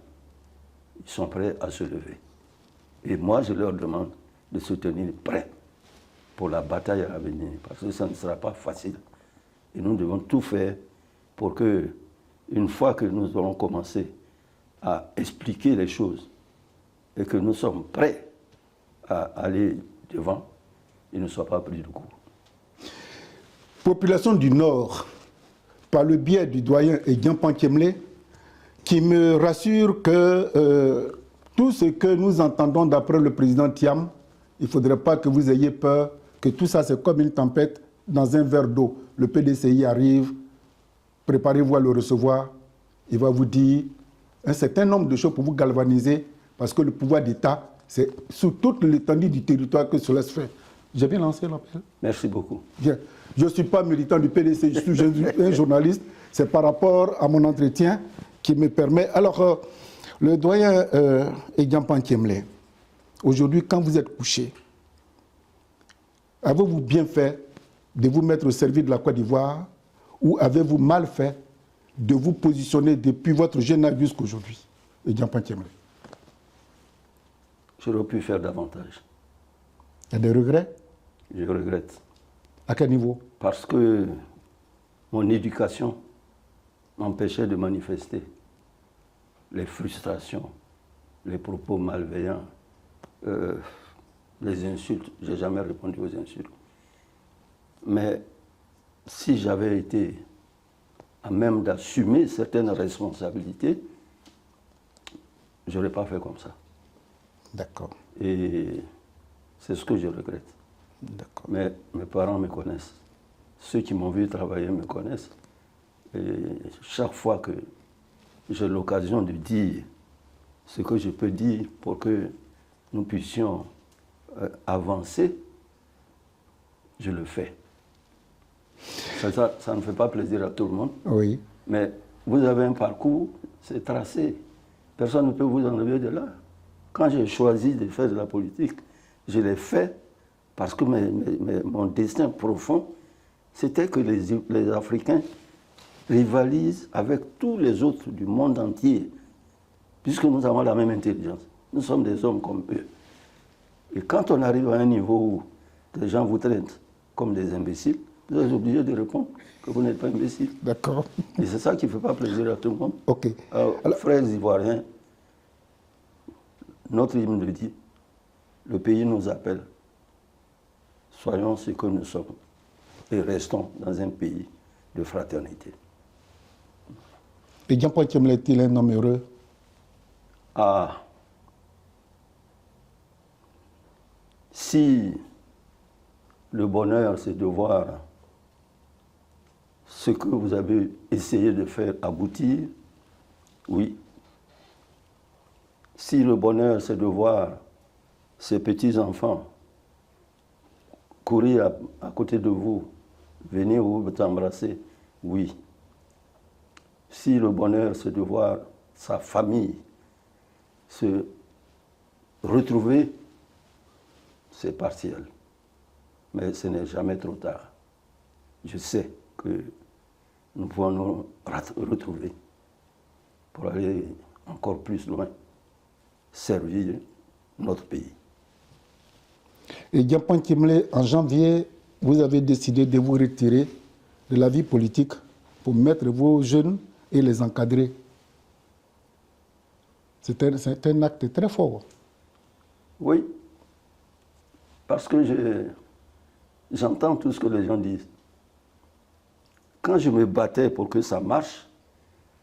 ils sont prêts à se lever. Et moi, je leur demande de se tenir prêts pour la bataille à venir, parce que ça ne sera pas facile. Et nous devons tout faire pour que, une fois que nous aurons commencé à expliquer les choses et que nous sommes prêts à aller devant, ils ne soient pas pris de court. Population du Nord, par le biais du doyen Djampa Kemle, qui me rassure que tout ce que nous entendons d'après le président Thiam, il ne faudrait pas que vous ayez peur, que tout ça c'est comme une tempête dans un verre d'eau. Le PDCI arrive, préparez-vous à le recevoir, il va vous dire un certain nombre de choses pour vous galvaniser, parce que le pouvoir d'État, c'est sur toute l'étendue du territoire que cela se fait. J'ai bien lancé l'appel. Merci beaucoup. Bien. Je ne suis pas militant du PDC, je suis un journaliste. C'est par rapport à mon entretien qui me permet... Alors, le doyen Djampa Kemle, aujourd'hui, quand vous êtes couché, avez-vous bien fait de vous mettre au service de la Côte d'Ivoire ou avez-vous mal fait de vous positionner depuis votre jeune âge jusqu'aujourd'hui, Djampa Kemle? J'aurais pu faire davantage. Il y a des regrets? Je regrette. À quel niveau? Parce que mon éducation m'empêchait de manifester les frustrations, les propos malveillants, les insultes. Je n'ai jamais répondu aux insultes. Mais si j'avais été à même d'assumer certaines responsabilités, je n'aurais pas fait comme ça. D'accord. Et c'est ce que je regrette. D'accord. Mais mes parents me connaissent. Ceux qui m'ont vu travailler me connaissent. Et chaque fois que j'ai l'occasion de dire ce que je peux dire pour que nous puissions avancer, je le fais. Ça ne fait pas plaisir à tout le monde. Oui. Mais vous avez un parcours, c'est tracé. Personne ne peut vous enlever de là. Quand j'ai choisi de faire de la politique, je l'ai fait parce que mon destin profond, c'était que les Africains rivalisent avec tous les autres du monde entier, puisque nous avons la même intelligence. Nous sommes des hommes comme eux. Et quand on arrive à un niveau où les gens vous traitent comme des imbéciles, vous êtes obligé de répondre que vous n'êtes pas imbécile. D'accord. Et c'est ça qui ne fait pas plaisir à tout le monde. Ok. Alors, frères ivoiriens, notre hymne le dit, le pays nous appelle. Soyons ce que nous sommes et restons dans un pays de fraternité. Et Djampa Kemle est-il un homme heureux? Ah, si le bonheur c'est de voir ce que vous avez essayé de faire aboutir, oui. Si le bonheur c'est de voir ces petits-enfants courir à côté de vous, venir vous embrasser, oui. Si le bonheur c'est de voir sa famille se retrouver, c'est partiel. Mais ce n'est jamais trop tard. Je sais que nous pouvons nous retrouver pour aller encore plus loin, servir notre pays. Et Diampan Kimle, en janvier, vous avez décidé de vous retirer de la vie politique pour mettre vos jeunes et les encadrer. C'est un acte très fort. Oui, parce que j'entends tout ce que les gens disent. Quand je me battais pour que ça marche,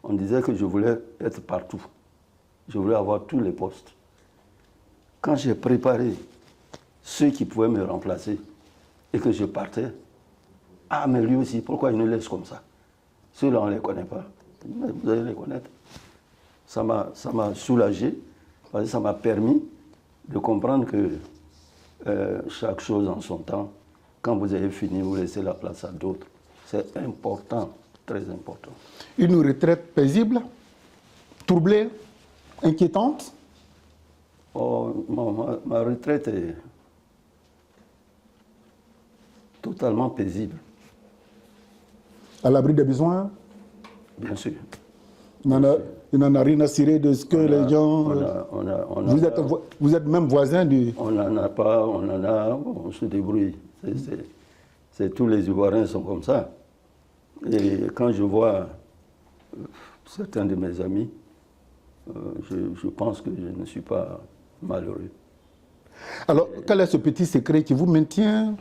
on disait que je voulais être partout. Je voulais avoir tous les postes. Quand j'ai préparé ceux qui pouvaient me remplacer et que je partais, ah mais lui aussi, pourquoi il nous laisse comme ça? Ceux-là, on ne les connaît pas. Mais vous allez les connaître. Ça m'a soulagé, parce que ça m'a permis de comprendre que chaque chose en son temps, quand vous avez fini, vous laissez la place à d'autres. C'est important, très important. Une retraite paisible, troublée, inquiétante? Oh, ma retraite est totalement paisible. À l'abri des besoins? Bien sûr. Il n'en a rien à cirer de ce que les gens... Vous êtes même voisin du... On n'en a pas, on en a, on se débrouille. Tous les Ivoiriens sont comme ça. Et quand je vois certains de mes amis, je pense que je ne suis pas malheureux. Alors, quel est ce petit secret qui vous maintient?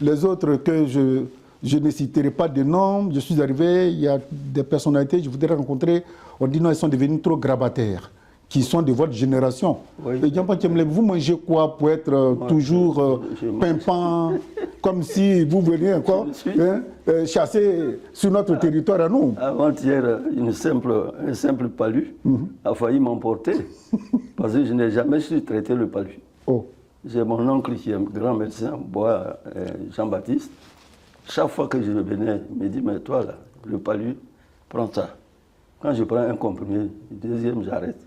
Les autres que je ne citerai pas de nom, je suis arrivé, il y a des personnalités que je voudrais rencontrer, on dit non, ils sont devenus trop grabataires, qui sont de votre génération. Oui. Vous mangez quoi pour être toujours pimpant, comme si vous veniez encore chasser sur notre territoire à nous? Avant-hier, un simple palu a failli m'emporter, parce que je n'ai jamais su traiter le palu. Oh. J'ai mon oncle qui est un grand médecin, Bois Jean-Baptiste. Chaque fois que je venais, il me dit, mais toi là, le palu, prends ça. Quand je prends un comprimé, le deuxième, j'arrête.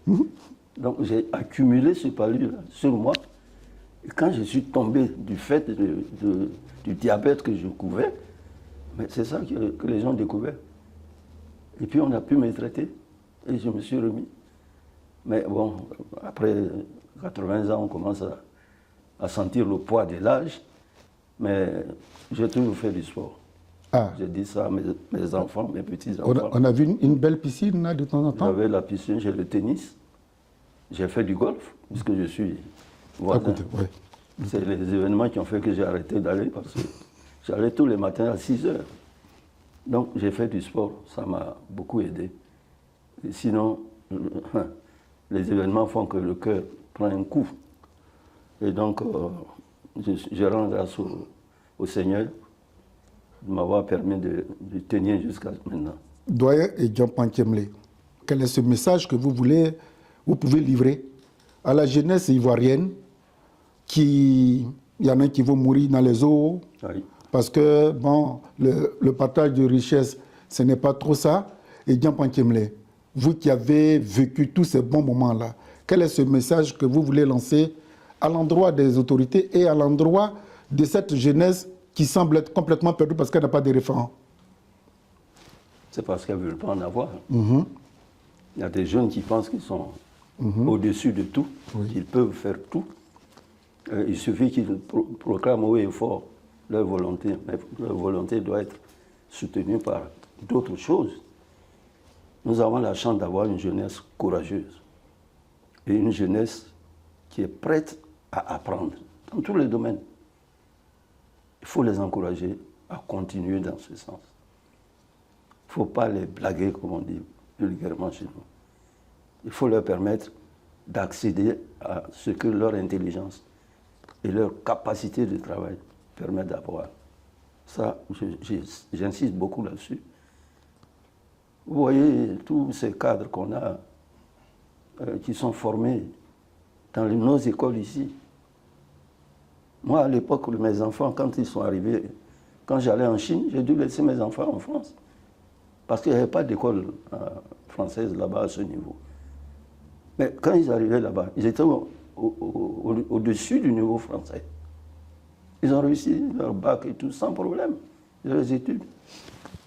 Donc j'ai accumulé ce palu là, sur moi. Et quand je suis tombé du fait du diabète que je couvais, mais c'est ça que les gens découvraient. Et puis on a pu me traiter et je me suis remis. Mais bon, après 80 ans, on commence à sentir le poids de l'âge. Mais j'ai toujours fait du sport. Ah. J'ai dit ça à mes enfants, mes petits-enfants. On a vu une belle piscine là, de temps en temps? J'avais la piscine, j'ai le tennis. J'ai fait du golf, puisque je suis voisin. À côté, ouais. C'est les événements qui ont fait que j'ai arrêté d'aller, parce que j'allais tous les matins à 6 heures. Donc j'ai fait du sport, ça m'a beaucoup aidé. Et sinon, les événements font que le cœur prend un coup. Et donc, je rends grâce au Seigneur de m'avoir permis de tenir jusqu'à maintenant. Doyen et Diampan Kimle, quel est ce message que vous pouvez livrer à la jeunesse ivoirienne il y en a qui vont mourir dans les eaux, oui. Parce que bon, le partage de richesse, ce n'est pas trop ça. Et Diampan Kimle, vous qui avez vécu tous ces bons moments-là, quel est ce message que vous voulez lancer à l'endroit des autorités et à l'endroit de cette jeunesse qui semble être complètement perdue parce qu'elle n'a pas de référent? C'est parce qu'elle ne veut pas en avoir. Il y a des jeunes qui pensent qu'ils sont au-dessus de tout, oui. Qu'ils peuvent faire tout. Il suffit qu'ils proclament haut et fort leur volonté. Mais leur volonté doit être soutenue par d'autres choses. Nous avons la chance d'avoir une jeunesse courageuse et une jeunesse qui est prête à apprendre dans tous les domaines. Il faut les encourager à continuer dans ce sens. Il ne faut pas les blaguer, comme on dit vulgairement chez nous. Il faut leur permettre d'accéder à ce que leur intelligence et leur capacité de travail permettent d'avoir. Ça, j'insiste beaucoup là-dessus. Vous voyez tous ces cadres qu'on a, qui sont formés dans nos écoles ici. Moi, à l'époque, mes enfants, quand ils sont arrivés, quand j'allais en Chine, j'ai dû laisser mes enfants en France. Parce qu'il n'y avait pas d'école française là-bas à ce niveau. Mais quand ils arrivaient là-bas, ils étaient au-dessus du niveau français. Ils ont réussi leur bac et tout, sans problème, leurs études.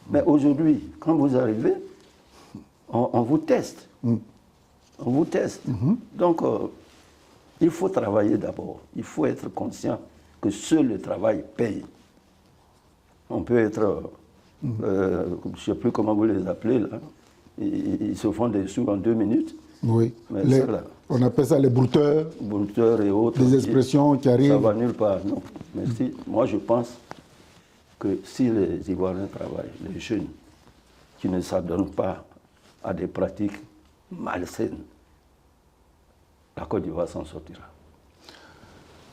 Mais aujourd'hui, quand vous arrivez, on vous teste. On vous teste. Donc, Il faut travailler d'abord. Il faut être conscient que seul le travail paye. On peut être, je ne sais plus comment vous les appelez, là. Ils se font des sous en 2 minutes. Oui. Mais on appelle ça les brouteurs. Brouteurs et autres. Des expressions qui arrivent. Ça va nulle part. Non. Merci. Moi, je pense que si les Ivoiriens travaillent, les jeunes, qui ne s'adonnent pas à des pratiques malsaines, la Côte d'Ivoire s'en sortira.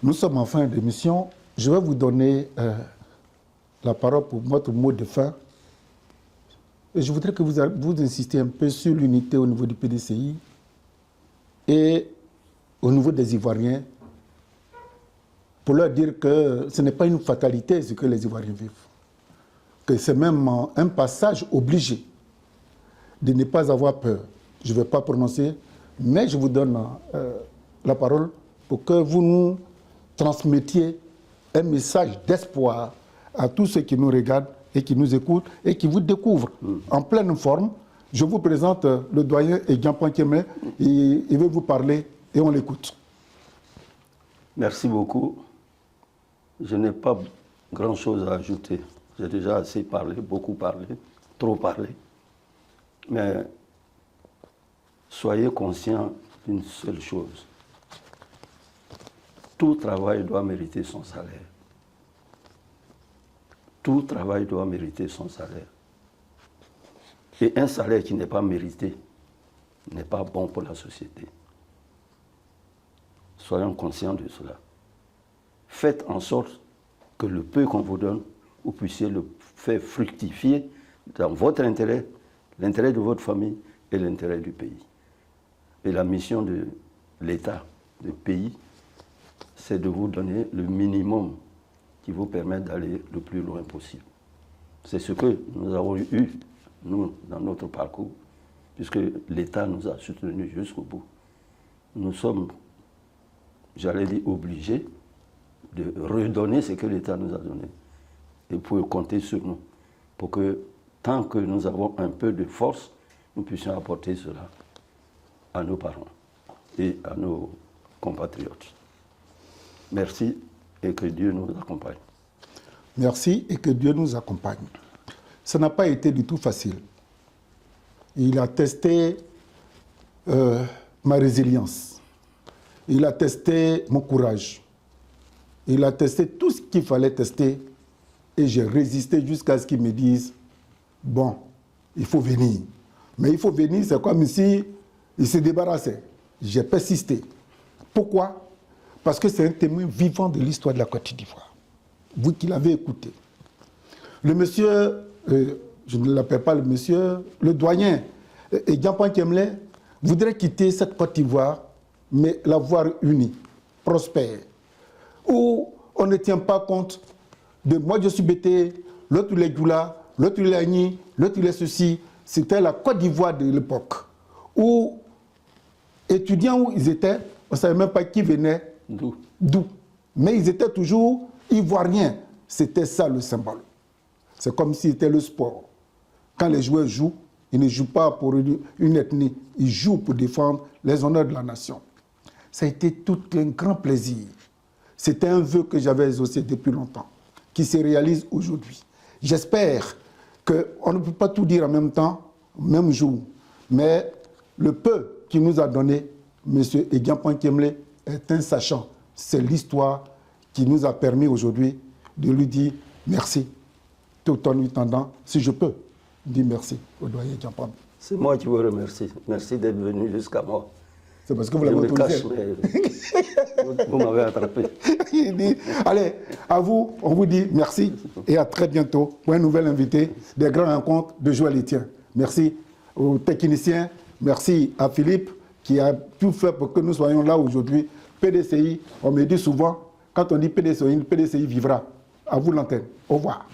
Nous sommes en fin d'émission. Je vais vous donner la parole pour votre mot de fin. Et je voudrais que vous insistiez un peu sur l'unité au niveau du PDCI et au niveau des Ivoiriens pour leur dire que ce n'est pas une fatalité ce que les Ivoiriens vivent, que c'est même un passage obligé de ne pas avoir peur. Je ne vais pas prononcer, mais je vous donne la parole pour que vous nous transmettiez un message d'espoir à tous ceux qui nous regardent et qui nous écoutent et qui vous découvrent en pleine forme. Je vous présente le doyen Egyampong Kemle. Il veut vous parler et on l'écoute. Merci beaucoup. Je n'ai pas grand-chose à ajouter. J'ai déjà assez parlé, beaucoup parlé, trop parlé. Mais soyez conscients d'une seule chose. Tout travail doit mériter son salaire. Tout travail doit mériter son salaire. Et un salaire qui n'est pas mérité n'est pas bon pour la société. Soyons conscients de cela. Faites en sorte que le peu qu'on vous donne, vous puissiez le faire fructifier dans votre intérêt, l'intérêt de votre famille et l'intérêt du pays. Et la mission de l'État, du pays, c'est de vous donner le minimum qui vous permet d'aller le plus loin possible. C'est ce que nous avons eu, nous, dans notre parcours, puisque l'État nous a soutenus jusqu'au bout. Nous sommes, j'allais dire, obligés de redonner ce que l'État nous a donné. Et vous pouvez compter sur nous pour que, tant que nous avons un peu de force, nous puissions apporter cela à nos parents et à nos compatriotes. Merci et que Dieu nous accompagne. Merci et que Dieu nous accompagne. Ça n'a pas été du tout facile. Il a testé ma résilience. Il a testé mon courage. Il a testé tout ce qu'il fallait tester et j'ai résisté jusqu'à ce qu'ils me disent « Bon, il faut venir ». Mais il faut venir, c'est comme si il se débarrassait. J'ai persisté. Pourquoi ? Parce que c'est un témoin vivant de l'histoire de la Côte d'Ivoire. Vous qui l'avez écouté. Le monsieur, je ne l'appelle pas le monsieur, le doyen, Egyampong Kemle, voudrait quitter cette Côte d'Ivoire, mais la voir unie, prospère, où on ne tient pas compte de moi je suis Bété, l'autre il est Djoula, l'autre il est Agni, l'autre il est ceci. C'était la Côte d'Ivoire de l'époque, où étudiants où ils étaient, on ne savait même pas qui venait d'où. Mais ils étaient toujours ivoiriens. C'était ça le symbole. C'est comme si c'était le sport. Quand les joueurs jouent, ils ne jouent pas pour une ethnie, ils jouent pour défendre les honneurs de la nation. Ça a été tout un grand plaisir. C'était un vœu que j'avais exaucé depuis longtemps, qui se réalise aujourd'hui. J'espère qu'on ne peut pas tout dire en même temps, au même jour, mais le peu qu'il nous a donné, M. Egyampong Kemle, est un sachant. C'est l'histoire qui nous a permis aujourd'hui de lui dire merci. Tout en lui tendant, si je peux, dire merci au doyen Egyampong. C'est moi qui vous remercie. Merci d'être venu jusqu'à moi. C'est parce que vous l'avez autorisé. Vous m'avez attrapé. Il dit, allez, à vous, on vous dit merci et à très bientôt pour un nouvel invité des grandes rencontres de Joël Etienne. Merci aux techniciens, merci à Philippe qui a tout fait pour que nous soyons là aujourd'hui. PDCI, on me dit souvent, quand on dit PDCI, PDCI vivra. À vous l'antenne. Au revoir.